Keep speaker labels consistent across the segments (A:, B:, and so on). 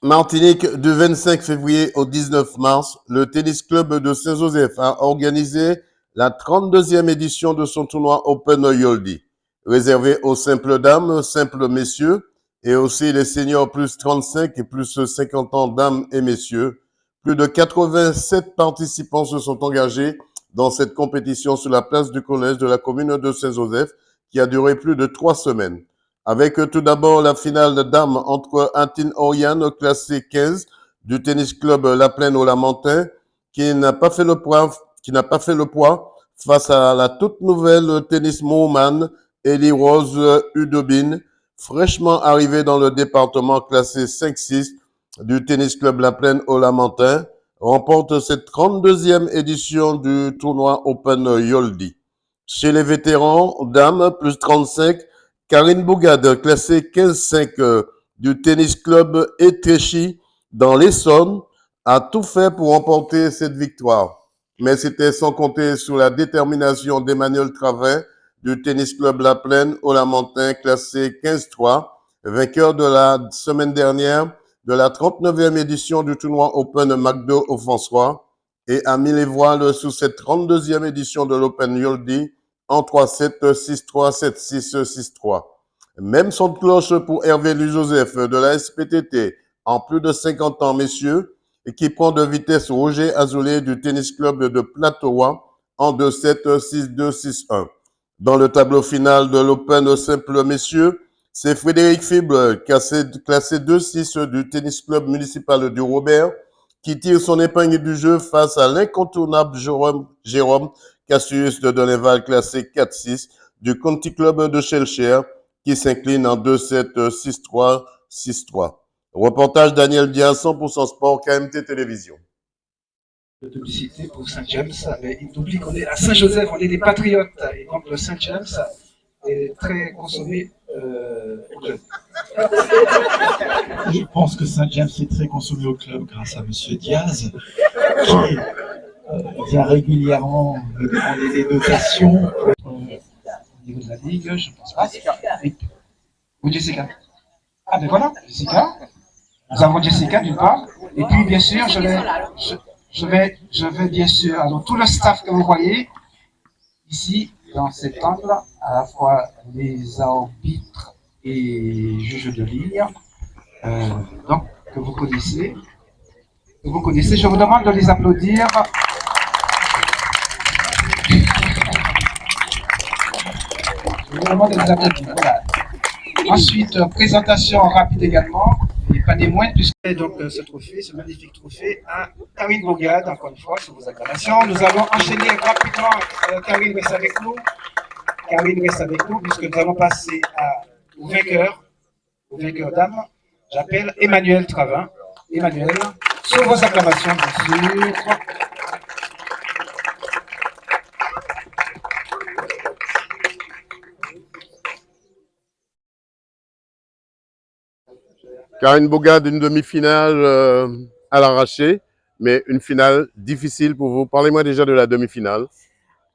A: Martinique, du 25 février au 19 mars, le Tennis Club de Saint-Joseph a organisé la 32e édition de son tournoi Open Yoldi, réservé aux simples dames, simples messieurs et aussi les seniors plus 35 et plus 50 ans dames et messieurs. Plus de 87 participants se sont engagés dans cette compétition sur la place du collège de la commune de Saint-Joseph qui a duré plus de 3 semaines avec tout d'abord la finale de dames entre Antine Oriane, classée 15 du tennis club La Plaine au Lamentin, qui n'a pas fait le poids face à la toute nouvelle tennis woman Ellie Rose Udobine, fraîchement arrivée dans le département classé 5-6 du tennis club La Plaine au Lamentin, remporte cette 32e édition du tournoi Open Yoldi. Chez les vétérans, dames, plus 35, Karine Bougade, classée 15-5 du tennis club Etrechi dans l'Essonne, a tout fait pour remporter cette victoire. Mais c'était sans compter sur la détermination d'Emmanuel Travin du tennis club La Plaine au Lamentin, classé 15-3, vainqueur de la semaine dernière de la 39e édition du tournoi Open McDo au François et a mis les voiles sur cette 32e édition de l'Open Yoldi en 3-7, 6-3, 7-6, 6-3. Même son de cloche pour Hervé Louis-Joseph de la SPTT, en plus de 50 ans, messieurs, et qui prend de vitesse Roger Azoulay du tennis club de Plateau en 2-7, 6-2, 6-1. Dans le tableau final de l'Open simple messieurs, c'est Frédéric Fibre, classé 2-6 du tennis club municipal du Robert, qui tire son épingle du jeu face à l'incontournable Jérôme Cassius de Doneval, classé 4-6 du Conti Club de Shellshire, qui s'incline en 2-7, 6-3, 6-3. Reportage Daniel Dia, 100% Sport, KMT Télévision.
B: De publicité pour Saint-James, mais il oublie qu'on est à Saint-Joseph, on est des patriotes, et donc le Saint-James est très consommé au club.
C: Je pense que Saint-James est très consommé au club grâce à M. Diaz, qui vient régulièrement demander des dotations au niveau de la Ligue, je pense pas.
B: Ou Jessica. Ah ben voilà, Jessica. Nous avons Jessica d'une part, et puis bien sûr, je vais bien sûr, alors tout le staff que vous voyez ici, dans cet angle, à la fois les arbitres et juges de ligne, donc que vous connaissez. Je vous demande de les applaudir. Je vous demande de les applaudir. Voilà. Ensuite, présentation rapide également, et pas des moindres, puisque donc ce trophée, ce magnifique trophée, à Karine Bougade, encore une fois, sur vos acclamations. Nous allons enchaîner rapidement. Karine reste avec nous. Karine reste avec nous, puisque nous allons passer au vainqueur d'âme. J'appelle Emmanuel Travin. Emmanuel, sur vos acclamations, bien sûr.
A: Karine Bougade, une demi-finale à l'arraché, mais une finale difficile pour vous. Parlez-moi déjà de la demi-finale.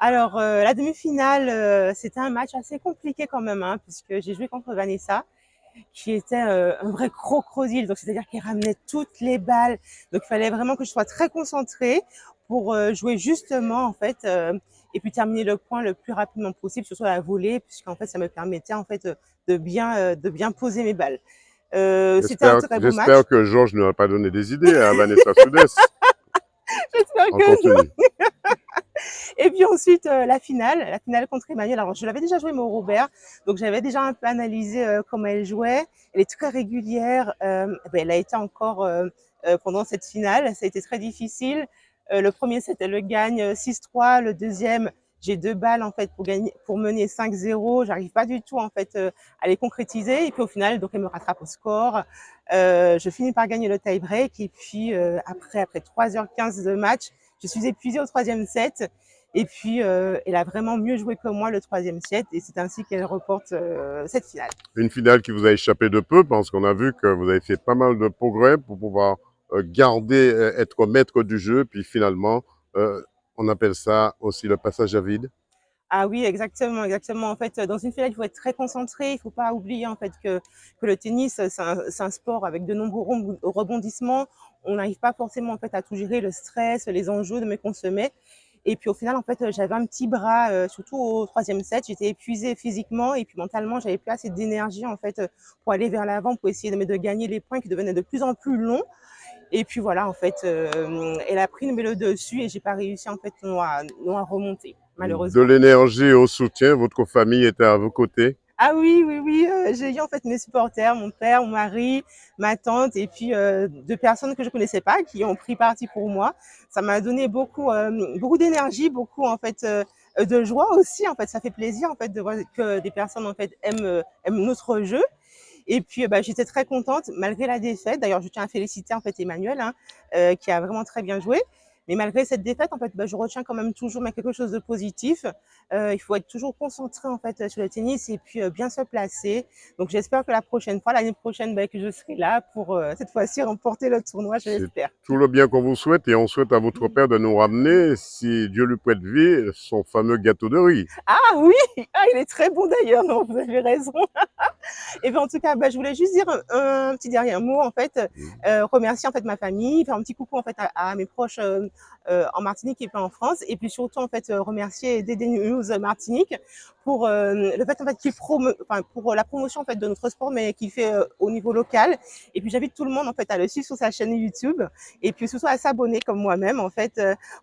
D: Alors, la demi-finale, c'était un match assez compliqué quand même, hein, puisque j'ai joué contre Vanessa, qui était un vrai crocodile. Donc, c'est-à-dire qu'elle ramenait toutes les balles. Donc, il fallait vraiment que je sois très concentrée pour jouer justement, en fait, et puis terminer le point le plus rapidement possible, surtout à la volée, puisqu'en fait, ça me permettait en fait de bien poser mes balles. C'était un très beau match.
A: J'espère que Georges ne va pas donné des idées à Vanessa Soudès.
D: J'espère
A: On
D: que
A: continue.
D: Et puis ensuite, la finale contre Emmanuel. Alors, je l'avais déjà joué, mais au Robert. Donc, j'avais déjà un peu analysé comment elle jouait. Elle est très régulière. Elle a été encore pendant cette finale. Ça a été très difficile. Le premier set, elle le gagne 6-3. Le deuxième, j'ai 2 balles en fait pour mener 5-0. J'arrive pas du tout en fait à les concrétiser. Et puis au final, donc elle me rattrape au score. Je finis par gagner le tie-break. Et puis après 3h15 de match, je suis épuisée au troisième set. Et puis, elle a vraiment mieux joué que moi le troisième set. Et c'est ainsi qu'elle remporte cette finale.
A: Une finale qui vous a échappé de peu, parce qu'on a vu que vous avez fait pas mal de progrès pour pouvoir garder, être maître du jeu. Puis finalement, on appelle ça aussi le passage à vide.
D: Ah oui, exactement, exactement. En fait, dans une finale, il faut être très concentré. Il faut pas oublier en fait que le tennis, c'est un sport avec de nombreux rebondissements. On n'arrive pas forcément en fait à tout gérer, le stress, les enjeux de mes qu'on se met. Et puis au final, en fait, j'avais un petit bras, surtout au troisième set. J'étais épuisée physiquement et puis mentalement, j'avais plus assez d'énergie en fait pour aller vers l'avant, pour essayer de gagner les points qui devenaient de plus en plus longs. Et puis voilà, en fait, elle a pris le dessus et j'ai pas réussi en fait non à remonter,
A: De
D: malheureusement.
A: l'énergie au soutien, votre famille était à vos côtés.
D: Ah oui, oui, oui, j'ai eu en fait mes supporters, mon père, mon mari, ma tante et puis 2 personnes que je connaissais pas qui ont pris parti pour moi. Ça m'a donné beaucoup, beaucoup d'énergie, beaucoup en fait, de joie aussi en fait. Ça fait plaisir en fait de voir que des personnes en fait aiment notre jeu. Et puis, bah, j'étais très contente malgré la défaite. D'ailleurs, je tiens à féliciter en fait Emmanuel, hein, qui a vraiment très bien joué. Mais malgré cette défaite, en fait, bah, je retiens quand même toujours quelque chose de positif. Il faut être toujours concentré en fait sur le tennis et puis bien se placer. Donc, j'espère que la prochaine fois, l'année prochaine, bah, que je serai là pour cette fois-ci remporter le tournoi, je
A: C'est
D: l'espère.
A: tout le bien qu'on vous souhaite et on souhaite à votre père de nous ramener, si Dieu lui prête vie, son fameux gâteau de riz.
D: Ah oui, ah, il est très bon d'ailleurs. Non, vous avez raison. Et bien, en tout cas, bah, je voulais juste dire un petit dernier mot, en fait, remercier en fait ma famille, faire un petit coucou en fait à mes proches en Martinique et puis en France, et puis surtout en fait remercier DD News Martinique pour le fait en fait enfin pour la promotion en fait de notre sport, mais qu'il fait au niveau local. Et puis j'invite tout le monde en fait à le suivre sur sa chaîne YouTube, et puis surtout à s'abonner comme moi-même en fait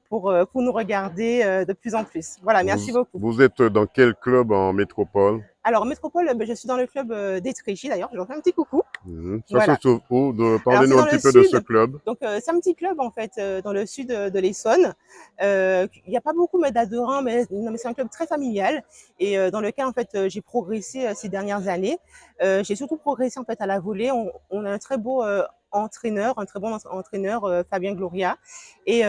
D: pour nous regarder de plus en plus. Voilà, merci beaucoup.
A: Vous êtes dans quel club en métropole?
D: Alors, Métropole, je suis dans le club d'Étréchy, d'ailleurs, je leur fais un petit coucou.
A: Ça se
D: Voilà.
A: trouve où?
D: Alors, c'est
A: Parlez-nous un
D: dans
A: petit
D: le
A: peu de ce
D: sud,
A: club.
D: donc c'est un petit club, en fait, dans le sud de l'Essonne. Il n'y a pas beaucoup d'adhérents, mais, non, mais c'est un club très familial et dans lequel, en fait, j'ai progressé ces dernières années. J'ai surtout progressé, en fait, à la volée. On a un très beau entraîneur, un très bon entraîneur, Fabien Gloria. Et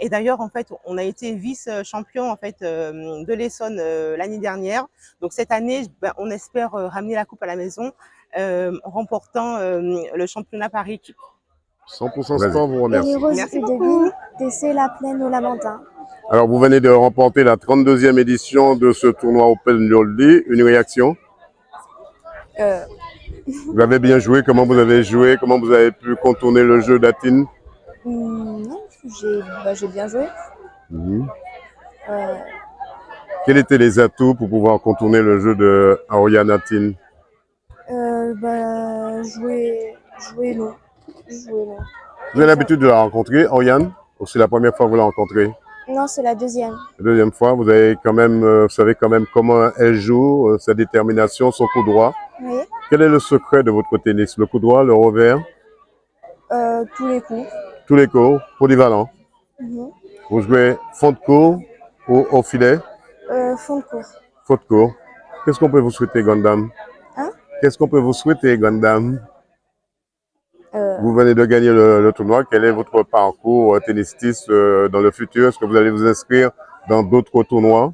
D: d'ailleurs, en fait, on a été vice-champion, en fait, de l'Essonne l'année dernière. Donc cette année, ben, on espère ramener la coupe à la maison en remportant le championnat par équipe.
A: 100% sport vous remercie.
E: Rose
D: Merci
E: Udeville,
D: beaucoup.
E: DC La Plaine au Lamentin.
A: Alors, vous venez de remporter la 32e édition de ce tournoi Open Yoldi. Une réaction? Vous avez bien joué. Comment vous avez joué? Comment vous avez pu contourner le jeu d'Atine?
E: Non, j'ai bien joué.
A: Quels étaient les atouts pour pouvoir contourner le jeu de Ariane Atine?
E: Jouer long.
A: Vous avez l'habitude de la rencontrer, Oriane? Ou c'est la première fois que vous la rencontrez?
E: Non, c'est la deuxième.
A: La deuxième fois, vous avez quand même, vous savez quand même comment elle joue, sa détermination, son coup droit.
E: Oui.
A: Quel est le secret de votre tennis? Le coup droit, le revers?
E: Tous les coups.
A: Tous les coups, polyvalent.
E: Mhm.
A: Vous jouez fond de court ou au filet?
E: Fond de cours.
A: Fond de court. Qu'est-ce qu'on peut vous souhaiter, grande dame?
E: Hein?
A: Qu'est-ce qu'on peut vous souhaiter, grande dame? Vous venez de gagner le tournoi. Quel est votre parcours tennisiste dans le futur? Est-ce que vous allez vous inscrire dans d'autres tournois,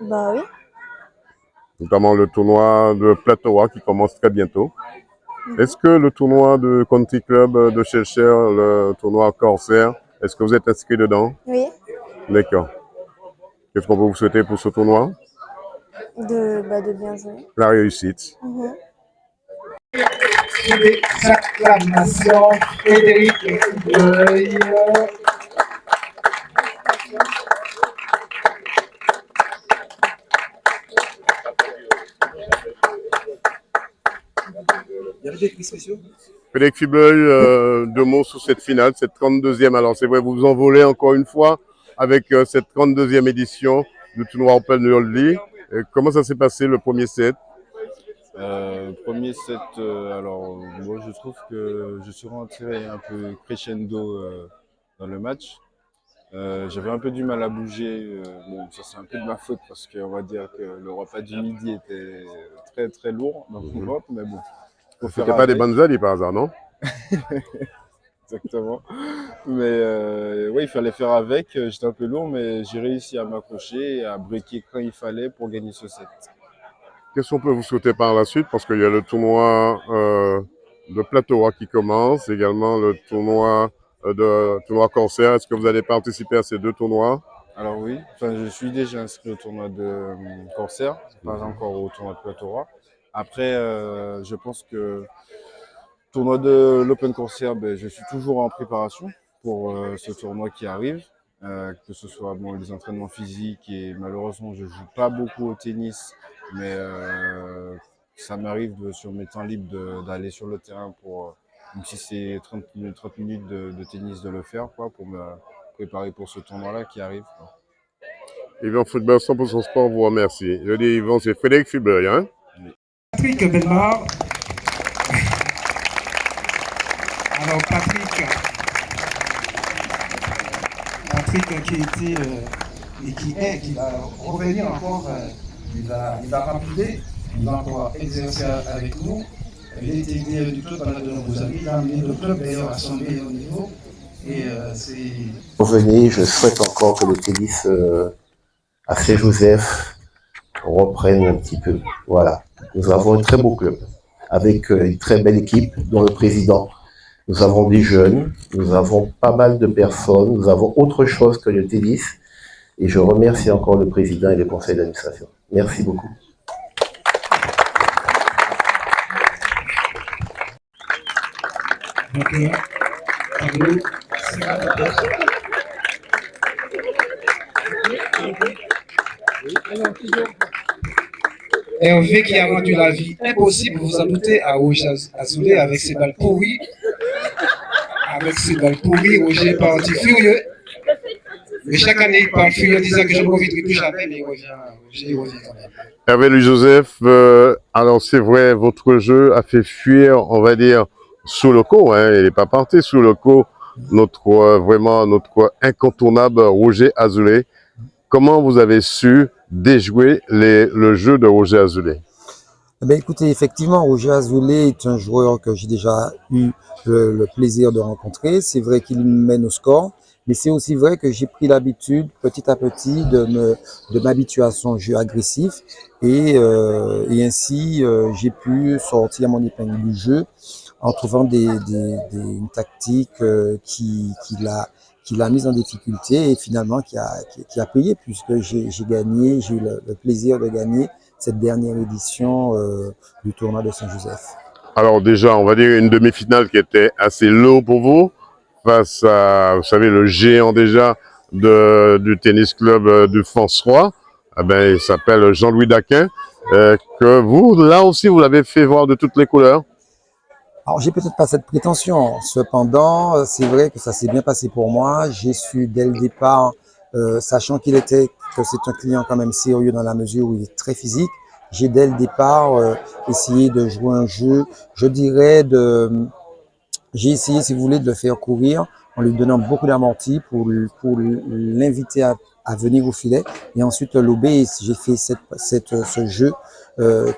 E: Bah oui.
A: notamment le tournoi de Platoa qui commence très bientôt? Est-ce que le tournoi de Country Club de Cheshire, le tournoi Corsair, est-ce que vous êtes inscrit dedans?
E: Oui.
A: D'accord. Qu'est-ce qu'on peut vous souhaiter pour ce tournoi?
E: De bien jouer.
A: La réussite.
E: Mhm.
B: Des acclamations, Frédéric Breuil.
F: Il y avait des prix spéciaux?
A: Frédéric Fibel, deux mots sur cette finale, cette 32e. Alors c'est vrai, vous vous envolez encore une fois avec cette 32e édition du tournoi Open Yoldi. Comment ça s'est passé le premier set?
F: Premier set, alors moi je trouve que je suis rentré un peu crescendo dans le match. J'avais un peu du mal à bouger. Bon, ça c'est un peu de ma faute parce qu'on va dire que le repas du midi était très très lourd dans le ventre, mais bon.
A: C'était pas des bonnes alliées par hasard, non?
F: Exactement. Mais ouais, il fallait faire avec. J'étais un peu lourd, mais j'ai réussi à m'accrocher et à breaker quand il fallait pour gagner ce set.
A: Qu'est-ce qu'on peut vous souhaiter par la suite? Parce qu'il y a le tournoi de Platoa qui commence, également le tournoi tournoi Corsair. Est-ce que vous allez participer à ces deux tournois?
F: Alors oui, enfin, je suis déjà inscrit au tournoi de Corsair, pas encore au tournoi de Plateau Roi. Après, je pense que tournoi de l'Open Corsair, ben, je suis toujours en préparation pour ce tournoi qui arrive, que ce soit bon, les entraînements physiques et malheureusement je joue pas beaucoup au tennis, mais ça m'arrive sur mes temps libres d'aller sur le terrain pour, même si c'est 30 minutes de tennis, de le faire quoi, pour me préparer pour ce tournoi-là qui arrive, quoi.
A: Yvan Football 100% Sport vous remercie. Je dis Yvan, c'est Frédéric Fubeuil, hein?
B: Patrick Bellemare. Alors Patrick qui était et qui va revenir encore, il va rappeler, il va encore exercer avec nous. Il est technicien du club pendant de nombreuses années, il a amené le club d'ailleurs à son meilleur niveau. Et c'est...
G: Venez, je souhaite encore que le tennis à Saint-Joseph reprenne un petit peu. Voilà. Nous avons un très beau club, avec une très belle équipe, dont le président. Nous avons des jeunes, nous avons pas mal de personnes, nous avons autre chose que le tennis. Et je remercie encore le président et le conseil d'administration. Merci beaucoup.
B: Hervé qui a rendu la vie impossible, vous vous en doutez, à Roger Azoulay avec ses balles pourries. Avec ses balles pourries, Roger est parti furieux. Mais chaque année, il parle furieux, disant que je ne reviendrai plus jamais, mais il revient quand même.
A: Hervé Louis-Joseph, alors c'est vrai, votre jeu a fait fuir, on va dire, sous locaux, hein, il n'est pas parti sous locaux, vraiment notre incontournable Roger Azoulay. Comment vous avez su déjouer le jeu de Roger Azoulay?
H: Ben écoutez, effectivement, Roger Azoulay est un joueur que j'ai déjà eu le plaisir de rencontrer. C'est vrai qu'il mène au score, mais c'est aussi vrai que j'ai pris l'habitude, petit à petit, de m'habituer à son jeu agressif et ainsi j'ai pu sortir mon épingle du jeu en trouvant une tactique qui l'a mise en difficulté et finalement qui a payé puisque j'ai gagné, j'ai eu le plaisir de gagner cette dernière édition du tournoi de Saint-Joseph.
A: Alors déjà, on va dire une demi-finale qui était assez lourde pour vous, face à, vous savez, le géant déjà du tennis club du France-Roi. Eh ben, il s'appelle Jean-Louis Daquin, que vous, là aussi, vous l'avez fait voir de toutes les couleurs.
H: Alors, j'ai peut-être pas cette prétention. Cependant, c'est vrai que ça s'est bien passé pour moi. J'ai su dès le départ, sachant que c'est un client quand même sérieux dans la mesure où il est très physique. J'ai dès le départ essayé de jouer un jeu, je dirais j'ai essayé, si vous voulez, de le faire courir en lui donnant beaucoup d'amorti pour l'inviter à venir au filet et ensuite lober. J'ai fait ce jeu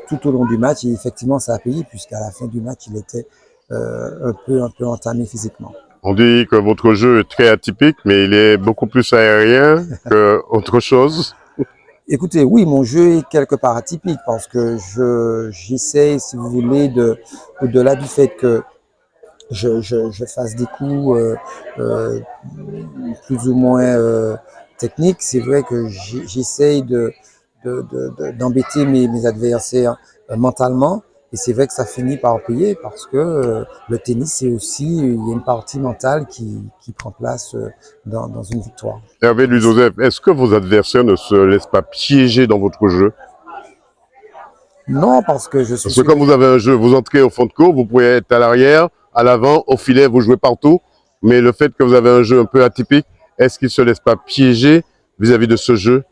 H: tout au long du match et effectivement ça a payé puisqu'à la fin du match il était un peu entamé physiquement.
A: On dit que votre jeu est très atypique, mais il est beaucoup plus aérien qu'autre chose.
H: Écoutez, oui, mon jeu est quelque part atypique parce que j'essaie, si vous voulez, au-delà du fait que je fasse des coups plus ou moins techniques, c'est vrai que j'essaye d'embêter mes adversaires mentalement. Et c'est vrai que ça finit par payer parce que le tennis, c'est aussi, il y a une partie mentale qui prend place dans une victoire.
A: Hervé Louis-Joseph, est-ce que vos adversaires ne se laissent pas piéger dans votre jeu?
H: Non, parce que je suis...
A: Parce que comme vous avez un jeu, vous entrez au fond de court, vous pouvez être à l'arrière, à l'avant, au filet, vous jouez partout. Mais le fait que vous avez un jeu un peu atypique, est-ce qu'ils ne se laissent pas piéger vis-à-vis de ce jeu?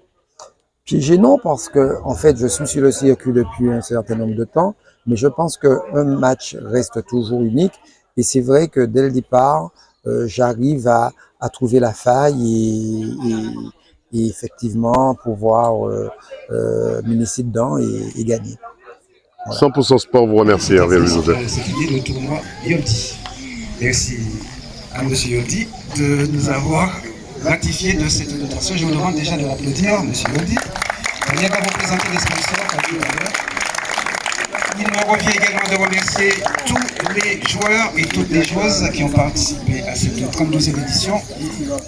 H: Piégé, non, parce que en fait, je suis sur le circuit depuis un certain nombre de temps, mais je pense qu'un match reste toujours unique. Et c'est vrai que dès le départ, j'arrive à trouver la faille et effectivement pouvoir m'initier dedans et gagner.
A: Voilà. 100% Sport vous remercie, Hervé Louis-Joseph.
B: C'est fini le tournoi Yoldi. Merci à M. Yoldi de nous avoir ratifié de cette notation. Je vous demande déjà de l'applaudir, M. Yoldi. On vient de vous présenter les sponsors. Il me revient également de remercier tous les joueurs et toutes les joueuses qui ont participé à cette 32e édition.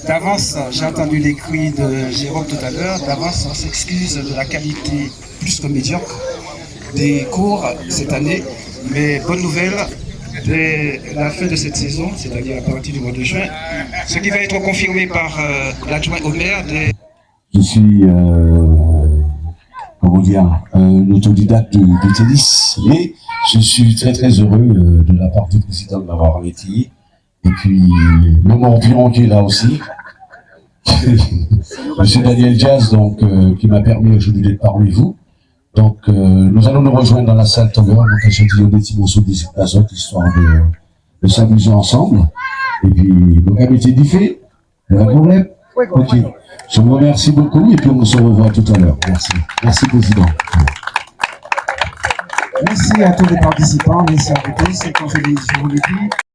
B: D'avance, j'ai entendu les cris de Jérôme tout à l'heure, d'avance on s'excuse de la qualité plus que médiocre des cours cette année, mais bonne nouvelle, dès la fin de cette saison, c'est-à-dire à partir du mois de juin, ce qui va être confirmé par l'adjoint au maire des...
I: Je suis, comment dire, l'autodidacte du tennis, mais je suis très très heureux de la part du président de m'avoir invité. Et puis, le morpion qui est là aussi, Monsieur Daniel Diaz, donc, qui m'a permis aujourd'hui d'être parmi vous. Donc, nous allons nous rejoindre dans la salle tout à l'heure, donc j'ai dit au petit morceau des autres, histoire de s'amuser ensemble. Et puis, le cas était dit fait, il y a un problème. Ok. Je vous remercie beaucoup et puis on se revoit tout à l'heure. Merci. Merci, Président.
B: Merci à tous les participants, merci à vous tous, et comme je vous l'ai dit,